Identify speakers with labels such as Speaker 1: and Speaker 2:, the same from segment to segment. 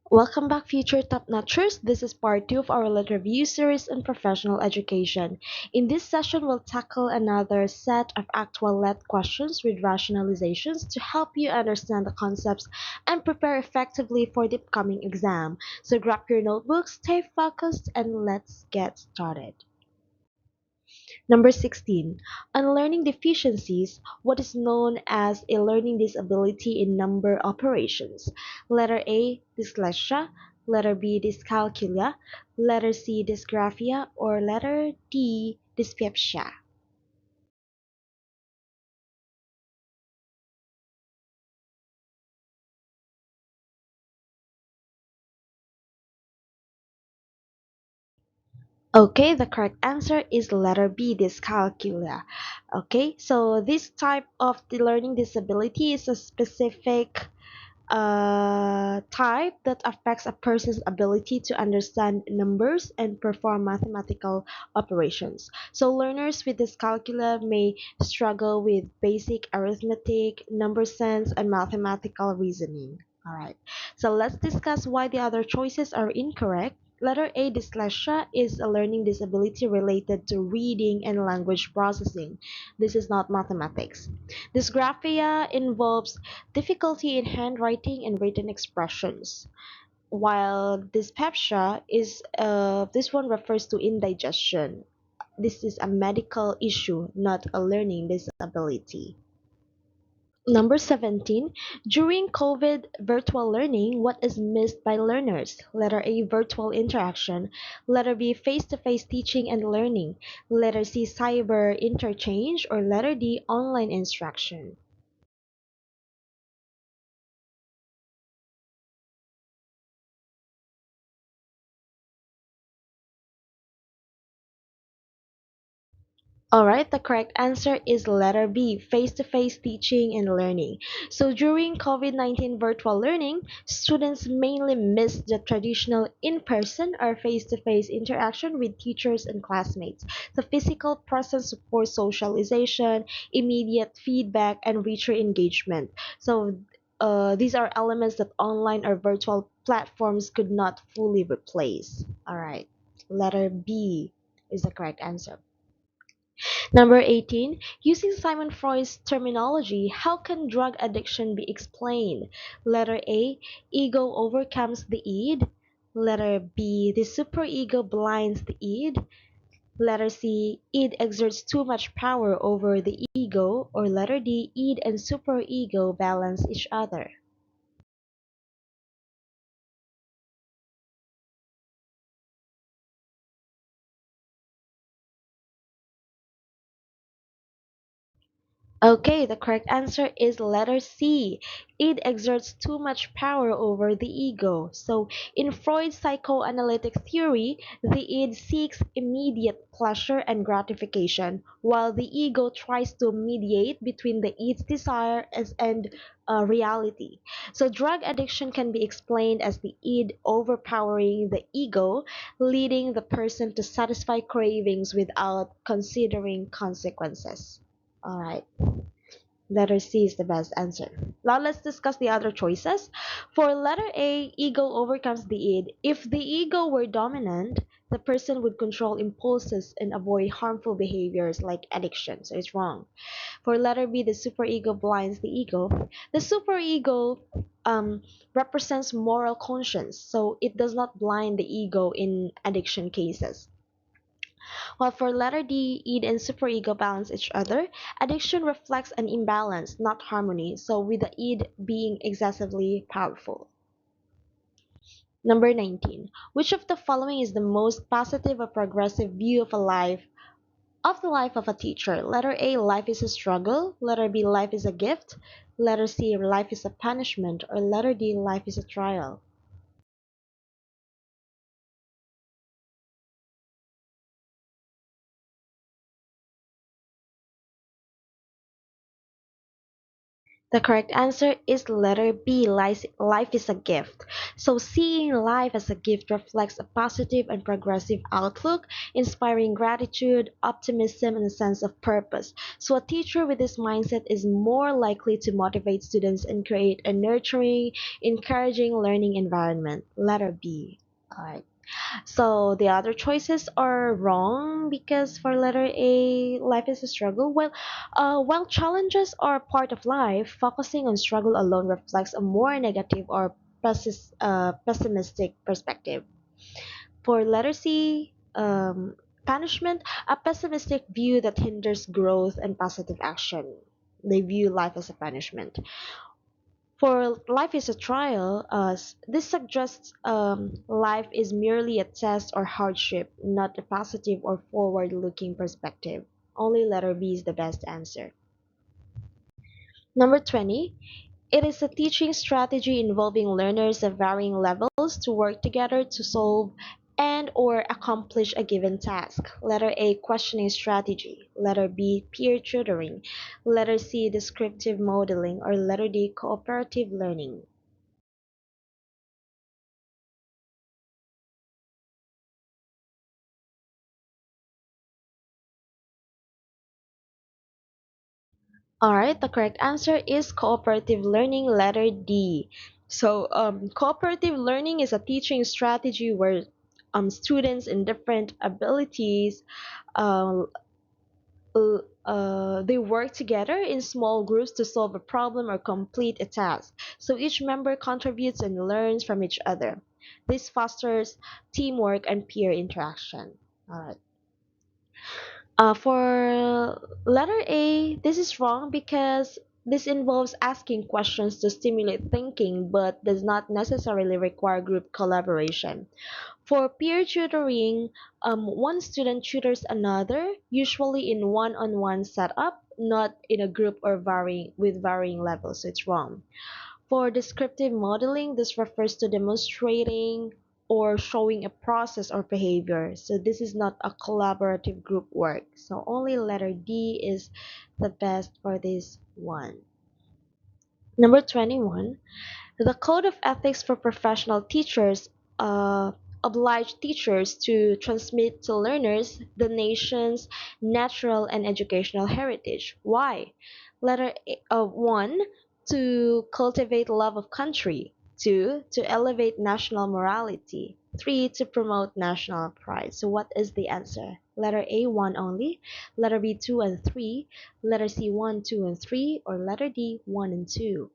Speaker 1: Welcome back, future top notchers. This is part two of our lit review series on professional education. In this session, we'll tackle another set of actual let questions with rationalizations to help you understand the concepts and prepare effectively for the upcoming exam. So grab your notebooks, stay focused, and let's get started. Number 16. On learning deficiencies, what is known as a learning disability in number operations? Letter A, dyslexia, letter B, dyscalculia, letter C, dysgraphia, or letter D, dyspepsia. Okay, the correct answer is letter B, dyscalculia. Okay, so this type of the learning disability is a specific type that affects a person's ability to understand numbers and perform mathematical operations. So learners with dyscalculia may struggle with basic arithmetic, number sense, and mathematical reasoning. All right. So let's discuss why the other choices are incorrect. Letter A, dyslexia, is a learning disability related to reading and language processing. This is not mathematics. Dysgraphia involves difficulty in handwriting and written expressions, while dyspepsia is this one refers to indigestion. This is a medical issue, not a learning disability. Number 17. During COVID virtual learning, what is missed by learners? Letter A, virtual interaction. Letter B, face-to-face teaching and learning. Letter C, cyber interchange. Or letter D, online instruction. Alright, the correct answer is letter B, face-to-face teaching and learning. So during COVID-19 virtual learning, students mainly missed the traditional in-person or face-to-face interaction with teachers and classmates. The physical presence supports socialization, immediate feedback, and richer engagement. So these are elements that online or virtual platforms could not fully replace. Alright, letter B is the correct answer. Number 18. Using Simon Freud's terminology, how can drug addiction be explained? Letter A. Ego overcomes the id. Letter B. The superego blinds the id. Letter C. Id exerts too much power over the ego. Or letter D. Id and superego balance each other. Okay, the correct answer is letter C. It exerts too much power over the ego. So, in Freud's psychoanalytic theory, the id seeks immediate pleasure and gratification, while the ego tries to mediate between the id's desire and reality. So, drug addiction can be explained as the id overpowering the ego, leading the person to satisfy cravings without considering consequences. All right. Letter C is the best answer. Now let's discuss the other choices. For letter A, ego overcomes the id. If the ego were dominant, the person would control impulses and avoid harmful behaviors like addiction. So it's wrong. For letter B, the superego blinds the ego. The superego represents moral conscience, so it does not blind the ego in addiction cases. While for letter D, id and superego balance each other, addiction reflects an imbalance, not harmony, so with the id being excessively powerful. Number 19. Which of the following is the most positive or progressive view of the life of a teacher? Letter A, life is a struggle. Letter B, life is a gift. Letter C, life is a punishment. Or letter D, life is a trial. The correct answer is letter B. Life is a gift. So, seeing life as a gift reflects a positive and progressive outlook, inspiring gratitude, optimism, and a sense of purpose. So, a teacher with this mindset is more likely to motivate students and create a nurturing, encouraging learning environment. Letter B. Alright. So the other choices are wrong because for letter A, life is a struggle. While challenges are part of life, focusing on struggle alone reflects a more negative or pessimistic perspective. For letter C, punishment, a pessimistic view that hinders growth and positive action. They view life as a punishment. For life is a trial, this suggests life is merely a test or hardship, not a positive or forward looking perspective. Only letter B is the best answer. Number 20. It is a teaching strategy involving learners of varying levels to work together to solve and or accomplish a given task. Letter A, questioning strategy. Letter B, peer tutoring. Letter C, descriptive modeling. Or letter D, cooperative learning. Alright, the correct answer is cooperative learning, letter D. So, cooperative learning is a teaching strategy where students in different abilities uh, they work together in small groups to solve a problem or complete a task. So each member contributes and learns from each other. This fosters teamwork and peer interaction. Alright. For letter A, this is wrong because this involves asking questions to stimulate thinking but does not necessarily require group collaboration. For peer tutoring, one student tutors another, usually in one-on-one setup, not in a group or varying levels. So it's wrong. For descriptive modeling, this refers to demonstrating or showing a process or behavior. So this is not a collaborative group work. So only letter D is the best for this one. Number 21. The Code of Ethics for Professional Teachers uh, oblige teachers to transmit to learners the nation's natural and educational heritage. Why? Letter A, 1. To cultivate love of country. 2. To elevate national morality. 3. To promote national pride. So what is the answer? Letter A, 1 only. Letter B, 2 and 3. Letter C, 1, 2 and 3. Or letter D, 1 and 2.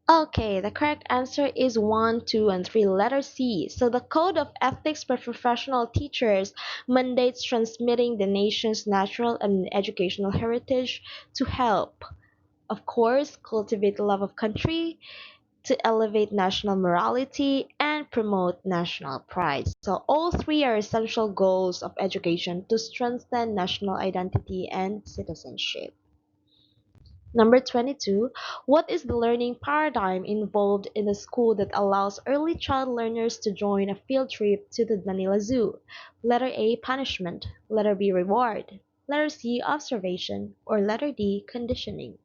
Speaker 1: Okay, the correct answer is 1, 2, and 3, letter C. So the Code of Ethics for Professional Teachers mandates transmitting the nation's natural and educational heritage to help, of course, cultivate the love of country, to elevate national morality, and promote national pride. So all three are essential goals of education to strengthen national identity and citizenship. Number 22, what is the learning paradigm involved in a school that allows early child learners to join a field trip to the Manila Zoo? Letter A, punishment. Letter B, reward. Letter C, observation. Or letter D, conditioning.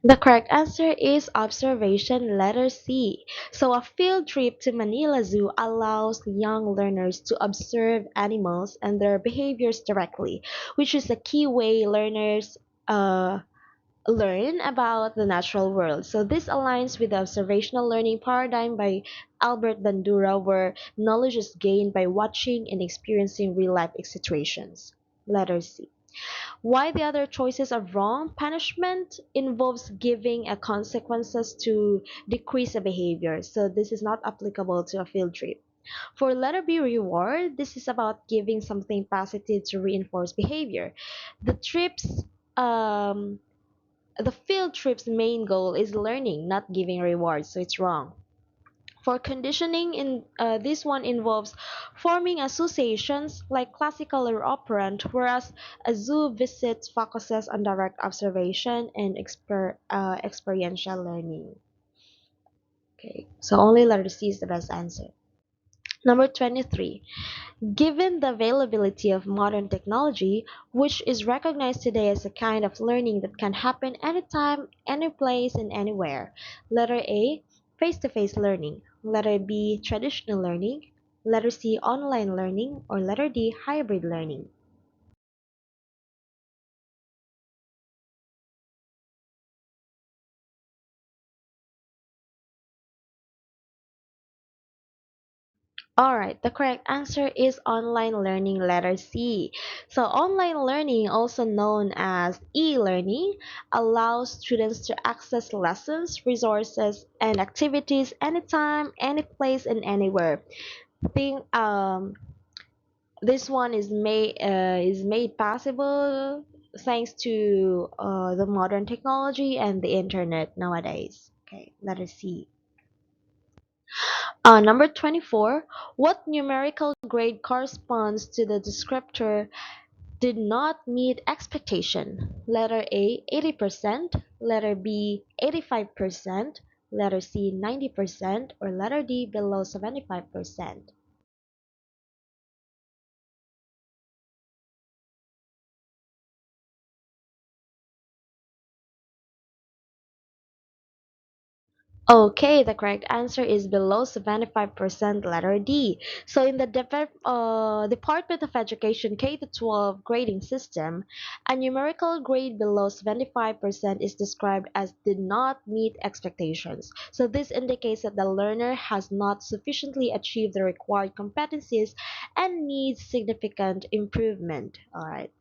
Speaker 1: The correct answer is observation, letter C. So a field trip to Manila Zoo allows young learners to observe animals and their behaviors directly, which is a key way learners learn about the natural world. So this aligns with the observational learning paradigm by Albert Bandura, where knowledge is gained by watching and experiencing real life situations. Letter C. Why the other choices are wrong? Punishment involves giving a consequences to decrease a behavior. So this is not applicable to a field trip. For letter B, reward, this is about giving something positive to reinforce behavior. The trips um, the field trip's main goal is learning, not giving rewards, so it's wrong. For conditioning, this one involves forming associations like classical or operant, whereas a zoo visit focuses on direct observation and experiential learning. Okay, so only letter C is the best answer. Number 23. Given the availability of modern technology, which is recognized today as a kind of learning that can happen anytime, any place, and anywhere. Letter A, face-to-face learning. Letter B, traditional learning. Letter C, online learning. Or letter D, hybrid learning. Alright, the correct answer is online learning, letter C. So online learning, also known as e-learning, allows students to access lessons, resources, and activities anytime, any place, and anywhere. Think this one is made possible thanks to the modern technology and the internet nowadays. Okay, letter C. Number 24, what numerical grade corresponds to the descriptor did not meet expectation? Letter A, 80%, letter B, 85%, letter C, 90%, or letter D, below 75%. Okay, the correct answer is below 75%, letter D. So in the Department of Education K to 12 grading system, a numerical grade below 75% is described as did not meet expectations. So this indicates that the learner has not sufficiently achieved the required competencies and needs significant improvement. All right.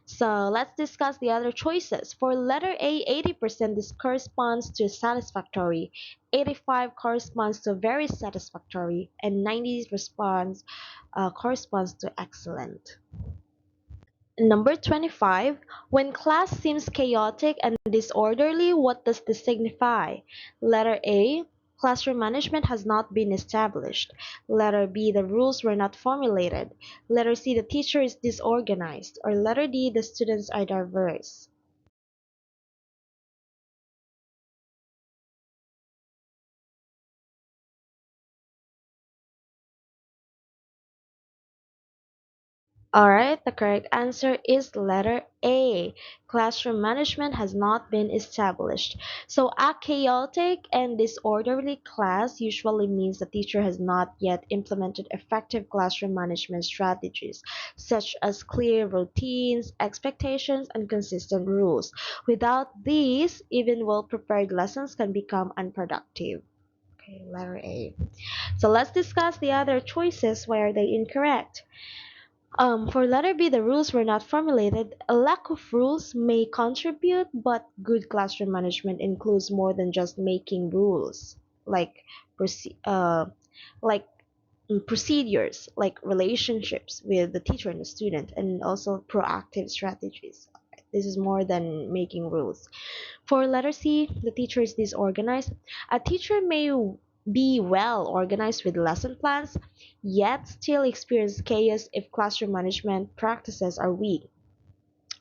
Speaker 1: So let's discuss the other choices. For letter A, 80% this corresponds to satisfactory, 85 corresponds to very satisfactory, and 90 corresponds to excellent. Number 25, when class seems chaotic and disorderly, what does this signify? Letter A, classroom management has not been established. Letter B, the rules were not formulated. Letter C, the teacher is disorganized. Or letter D, the students are diverse. Alright, the correct answer is letter A. Classroom management has not been established. So, a chaotic and disorderly class usually means the teacher has not yet implemented effective classroom management strategies, such as clear routines, expectations, and consistent rules. Without these, even well prepared lessons can become unproductive. Okay, letter A. So, let's discuss the other choices. Why are they incorrect? For letter B, the rules were not formulated. A lack of rules may contribute, but good classroom management includes more than just making rules, like proce- uh, like procedures, like relationships with the teacher and the student, and also proactive strategies. This is more than making rules. For letter C, the teacher is disorganized. A teacher may be well organized with lesson plans, yet still experience chaos if classroom management practices are weak.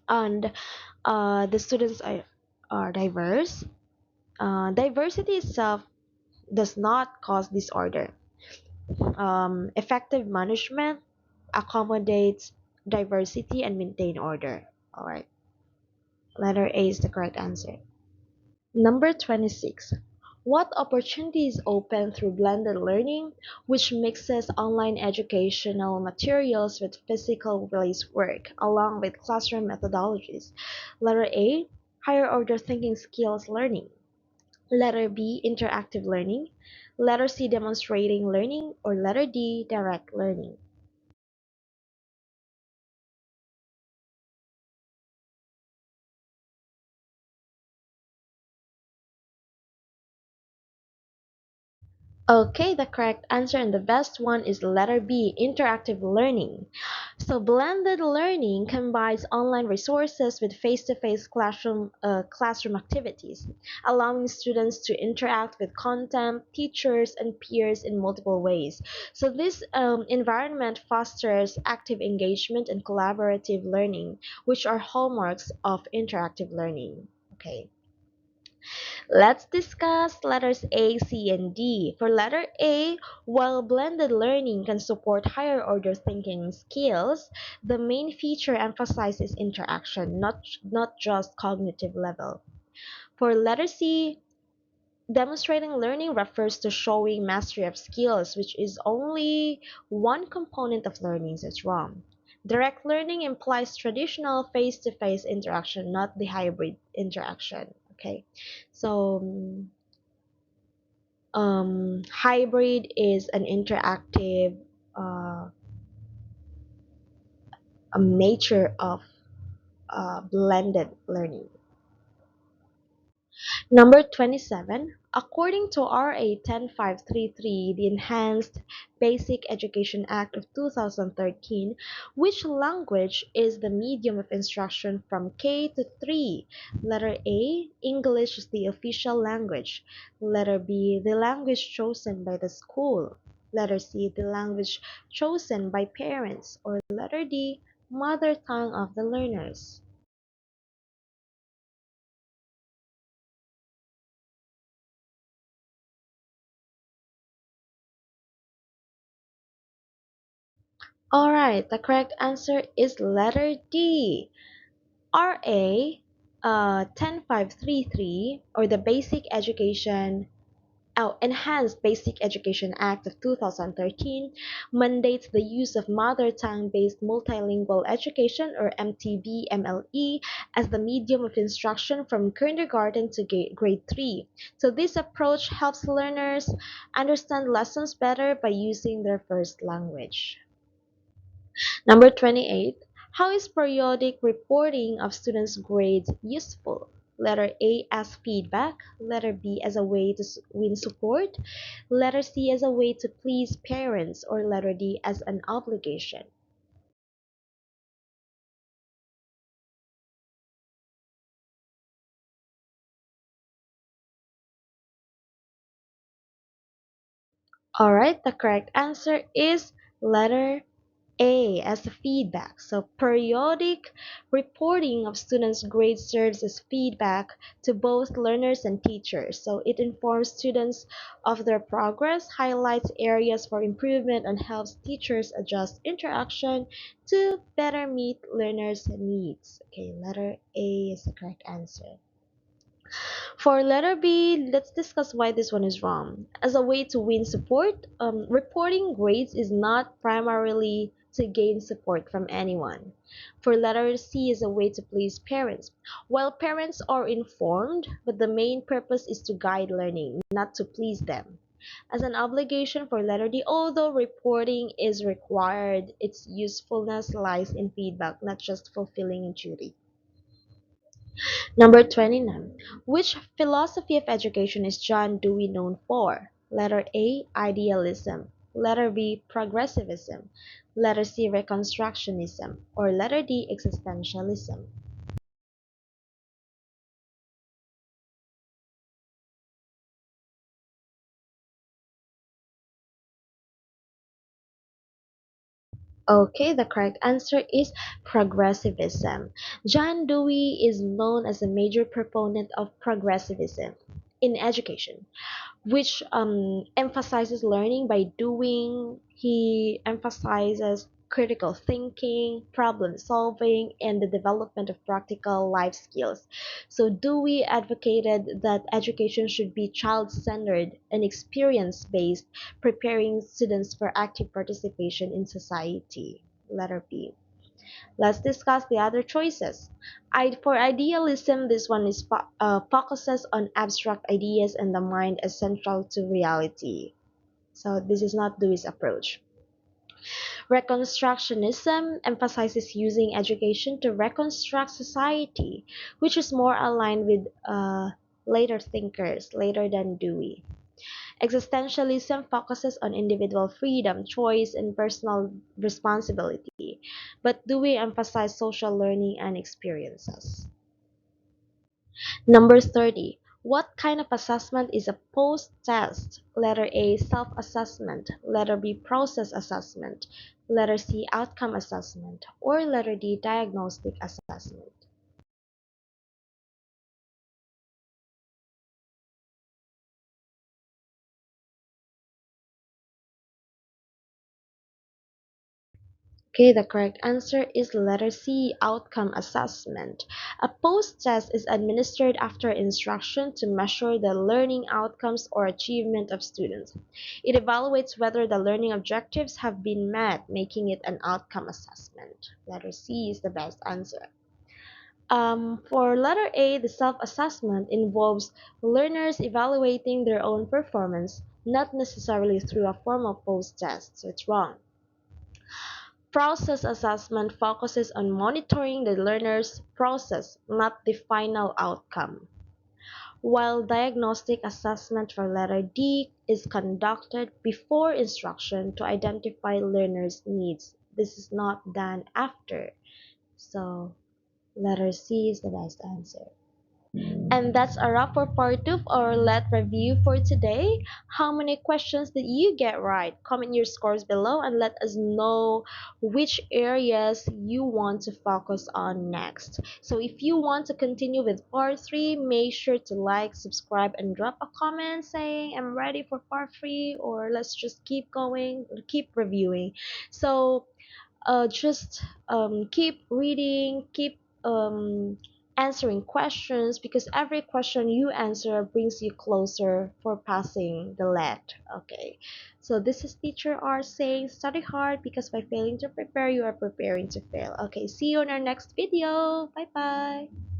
Speaker 1: And the students are diverse. Diversity itself does not cause disorder. Effective management accommodates diversity and maintain order. All right, letter A is the correct answer. Number 26. What opportunities open through blended learning, which mixes online educational materials with physical based work, along with classroom methodologies? Letter A, higher order thinking skills learning. Letter B, interactive learning. Letter C, demonstrating learning. Or letter D, direct learning. Okay, the correct answer and the best one is letter B, interactive learning. So blended learning combines online resources with face-to-face classroom activities, allowing students to interact with content, teachers, and peers in multiple ways. So this environment fosters active engagement and collaborative learning, which are hallmarks of interactive learning. Okay. Let's discuss letters A, C, and D. For letter A, while blended learning can support higher order thinking skills, the main feature emphasizes interaction, not just cognitive level. For letter C, demonstrating learning refers to showing mastery of skills, which is only one component of learning, so it's wrong. Direct learning implies traditional face-to-face interaction, not the hybrid interaction. Okay, so hybrid is an interactive uh, a nature of blended learning. Number 27, according to RA 10533, the Enhanced Basic Education Act of 2013, which language is the medium of instruction from K to 3? Letter A, English is the official language. Letter B, the language chosen by the school. Letter C, the language chosen by parents. Or letter D, mother tongue of the learners. Alright, the correct answer is letter D. RA 10533, or the Enhanced Basic Education Act of 2013, mandates the use of mother tongue based multilingual education, or MTB/MLE, as the medium of instruction from kindergarten to grade 3. So this approach helps learners understand lessons better by using their first language. Number 28. How is periodic reporting of students' grades useful? Letter A as feedback, letter B as a way to win support, letter C as a way to please parents, or letter D as an obligation. Alright, the correct answer is letter A as a feedback. So periodic reporting of students' grades serves as feedback to both learners and teachers. So it informs students of their progress, highlights areas for improvement, and helps teachers adjust interaction to better meet learners' needs. Okay, letter A is the correct answer. For letter B, let's discuss why this one is wrong. As a way to win support, reporting grades is not primarily to gain support from anyone. For letter C is a way to please parents. While parents are informed, but the main purpose is to guide learning, not to please them. As an obligation for letter D, although reporting is required, its usefulness lies in feedback, not just fulfilling a duty. Number 29. Which philosophy of education is John Dewey known for? Letter A, idealism. Letter B, progressivism. Letter C, reconstructionism. Or letter D, existentialism. Okay, the correct answer is progressivism. John Dewey is known as a major proponent of progressivism in education, which emphasizes learning by doing. He emphasizes critical thinking, problem solving, and the development of practical life skills. So Dewey advocated that education should be child-centered and experience-based, preparing students for active participation in society. Letter B. Let's discuss the other choices. For idealism, this one is focuses on abstract ideas and the mind as central to reality. So this is not Dewey's approach. Reconstructionism emphasizes using education to reconstruct society, which is more aligned with later thinkers, later than Dewey. Existentialism focuses on individual freedom, choice, and personal responsibility. But do we emphasize social learning and experiences? Number 30. What kind of assessment is a post-test? Letter A, self-assessment. Letter B, process assessment. Letter C, outcome assessment. Or letter D, diagnostic assessment. Okay, the correct answer is letter C, outcome assessment. A post-test is administered after instruction to measure the learning outcomes or achievement of students. It evaluates whether the learning objectives have been met, making it an outcome assessment. Letter C is the best answer. For letter A, the self-assessment involves learners evaluating their own performance, not necessarily through a formal post-test, so it's wrong. Process assessment focuses on monitoring the learner's process, not the final outcome, while diagnostic assessment for letter D is conducted before instruction to identify learners' needs. This is not done after. So, letter C is the best answer. And that's a wrap for part 2 of our Let review for today. How many questions did you get right? Comment your scores below and let us know which areas you want to focus on next. So if you want to continue with part 3, make sure to like, subscribe, and drop a comment saying I'm ready for part 3 or let's just keep going, keep reviewing. So just keep reading, keep answering questions because every question you answer brings you closer for passing the let. Okay, so this is teacher R saying study hard because by failing to prepare, you are preparing to fail. Okay, see you in our next video. Bye bye.